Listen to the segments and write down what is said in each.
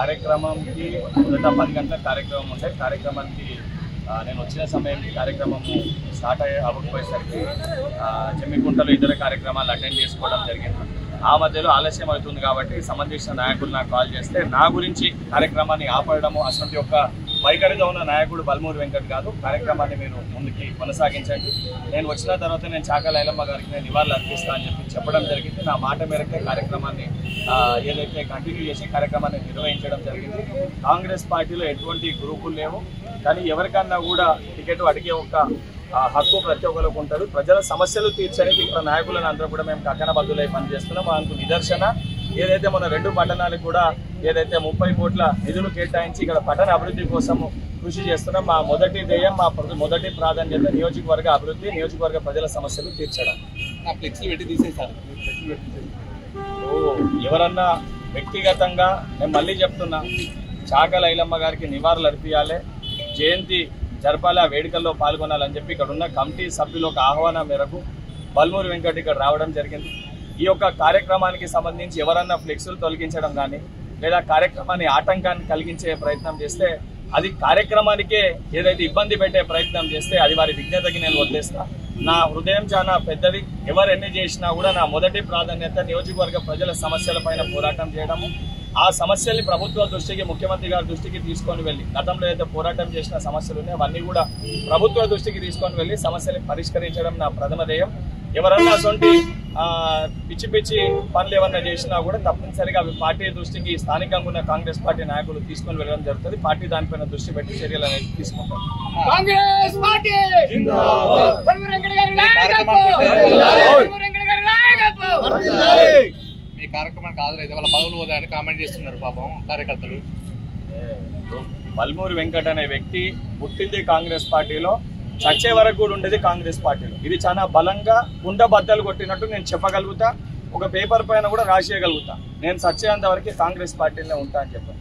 కార్యక్రమంకి మొదట 10 గంటల కార్యక్రమం ఉండే కార్యక్రమానికి నేను వచ్చిన సమయానికి కార్యక్రమం స్టార్ట్ అవ్వకపోయేసరికి జమ్మికుంటలో ఇతర కార్యక్రమాలు అటెండ్ చేసుకోవడం జరిగింది. ఆ మధ్యలో ఆలస్యం అవుతుంది కాబట్టి సంబంధించిన నాయకులు నాకు కాల్ చేస్తే నా గురించి కార్యక్రమాన్ని ఆపడము అసలు ఒక వైఖరిగా ఉన్న నాయకుడు బల్మూరి వెంకట్ కాదు, కార్యక్రమాన్ని మీరు ముందుకి కొనసాగించండి, నేను వచ్చిన తర్వాత నేను చాకలి ఐలమ్మ గారికి నేను నివాళులు అర్పిస్తా అని చెప్పడం జరిగింది. నా మాట మేరకే కార్యక్రమాన్ని ఏదైతే కంటిన్యూ చేసి కార్యక్రమాన్ని నిర్వహించడం జరిగింది. కాంగ్రెస్ పార్టీలో ఎటువంటి గ్రూపులు లేవు, కానీ ఎవరికన్నా కూడా టికెట్ అడిగే ఒక హక్కు ప్రతి ఒక్కరికి ఉంటుంది. ప్రజల సమస్యలు తీర్చడానికి ఇక్కడ నాయకులను అందరూ కూడా మేము కక్కనబద్దులై పనిచేస్తున్నాం. అందుకు నిదర్శన ఏదైతే మన 2 పట్టణాలకు కూడా ఏదైతే 30 కోట్ల నిధులు కేటాయించి ఇక్కడ పట్టణ అభివృద్ధి కోసము కృషి చేస్తున్నాం. మా మొదటి ధ్యేయం, మా మొదటి ప్రాధాన్యత నియోజకవర్గ అభివృద్ధి, నియోజకవర్గ ప్రజల సమస్యలు తీర్చడం. ఎవరన్నా వ్యక్తిగతంగా నేను మళ్ళీ చెప్తున్నా, చాకలి ఐలమ్మ గారికి నివాళులు అర్పియాలి, జయంతి జరపాలి, ఆ వేడుకల్లో పాల్గొనాలని చెప్పి ఇక్కడ ఉన్న కమిటీ సభ్యుల ఒక ఆహ్వానం మేరకు బల్మూరి వెంకట్ ఇక్కడ రావడం జరిగింది. ఈ యొక్క కార్యక్రమానికి సంబంధించి ఎవరన్నా ఫ్లెక్సులు తొలగించడం కానీ లేదా కార్యక్రమాన్ని ఆటంకాన్ని కలిగించే ప్రయత్నం చేస్తే, అది కార్యక్రమానికే ఏదైతే ఇబ్బంది పెట్టే ప్రయత్నం చేస్తే అది వారి విజ్ఞతకి నేను వదిలేస్తా. నా హృదయం చాలా పెద్దది, ఎవరు ఎన్ని చేసినా కూడా నా మొదటి ప్రాధాన్యత నియోజకవర్గ ప్రజల సమస్యలపైన పోరాటం చేయడము. ఆ సమస్యల్ని ప్రభుత్వ దృష్టికి, ముఖ్యమంత్రి గారి దృష్టికి తీసుకొని వెళ్ళి గతంలో అయితే పోరాటం చేసిన సమస్యలు ఉన్నాయి అవన్నీ కూడా ప్రభుత్వ దృష్టికి తీసుకొని వెళ్ళి సమస్యల్ని పరిష్కరించడం నా ప్రథమ ధ్యేయం. ఎవరన్నా అటువంటి పిచ్చి పిచ్చి పనులు ఏమన్నా చేసినా కూడా తప్పనిసరిగా అవి పార్టీ దృష్టికి స్థానికంగా ఉన్న కాంగ్రెస్ పార్టీ నాయకులు తీసుకొని వెళ్ళడం జరుగుతుంది. పార్టీ దానిపైన దృష్టి పెట్టి చర్యలు అనేది తీసుకుంటారు. ఈ కార్యక్రమానికి హాజరైతే వాళ్ళ పదవులు పోతాయని కామెంట్ చేస్తున్నారు పాపం కార్యకర్తలు. బల్మూరి వెంకట్ అనే వ్యక్తి పుట్టింది కాంగ్రెస్ పార్టీలో, చచ్చే వరకు కూడా ఉండేది కాంగ్రెస్ పార్టీలో. ఇది చాలా బలంగా గుండె బద్దలు కొట్టినట్టు నేను చెప్పగలుగుతా, ఒక పేపర్ పైన కూడా రాసేయగలుగుతా. నేను చచ్చేంత వరకు కాంగ్రెస్ పార్టీలో ఉంటా అని చెప్పాను.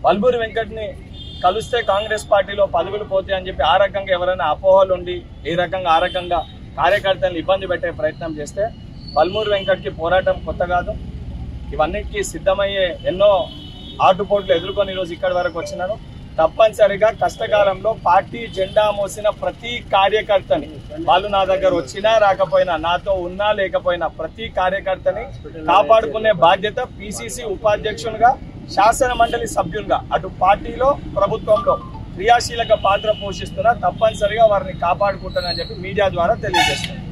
బల్మూరి వెంకట్ని కలిస్తే కాంగ్రెస్ పార్టీలో పదవులు పోతాయి అని చెప్పి ఆ రకంగా ఎవరైనా అపోహలు ఉండి ఈ రకంగా ఆ రకంగా కార్యకర్తలను ఇబ్బంది పెట్టే ప్రయత్నం చేస్తే, బల్మూరి వెంకట్కి పోరాటం కొత్త కాదు. ఇవన్నిటికీ సిద్ధమయ్యే ఎన్నో ఆటుపోట్లు ఎదుర్కొని ఈరోజు ఇక్కడి వరకు వచ్చినాను. తప్పనిసరిగా కష్టకాలంలో పార్టీ జెండా మోసిన ప్రతి కార్యకర్తని, వాళ్ళు నా దగ్గర వచ్చినా రాకపోయినా, నాతో ఉన్నా లేకపోయినా, ప్రతి కార్యకర్తని కాపాడుకునే బాధ్యత పిసిసి ఉపాధ్యక్షునిగా, శాసన మండలి సభ్యునిగా అటు పార్టీలో ప్రభుత్వంలో క్రియాశీలక పాత్ర పోషిస్తున్నా. తప్పనిసరిగా వారిని కాపాడుకుంటానని చెప్పి మీడియా ద్వారా తెలియజేస్తున్నాను.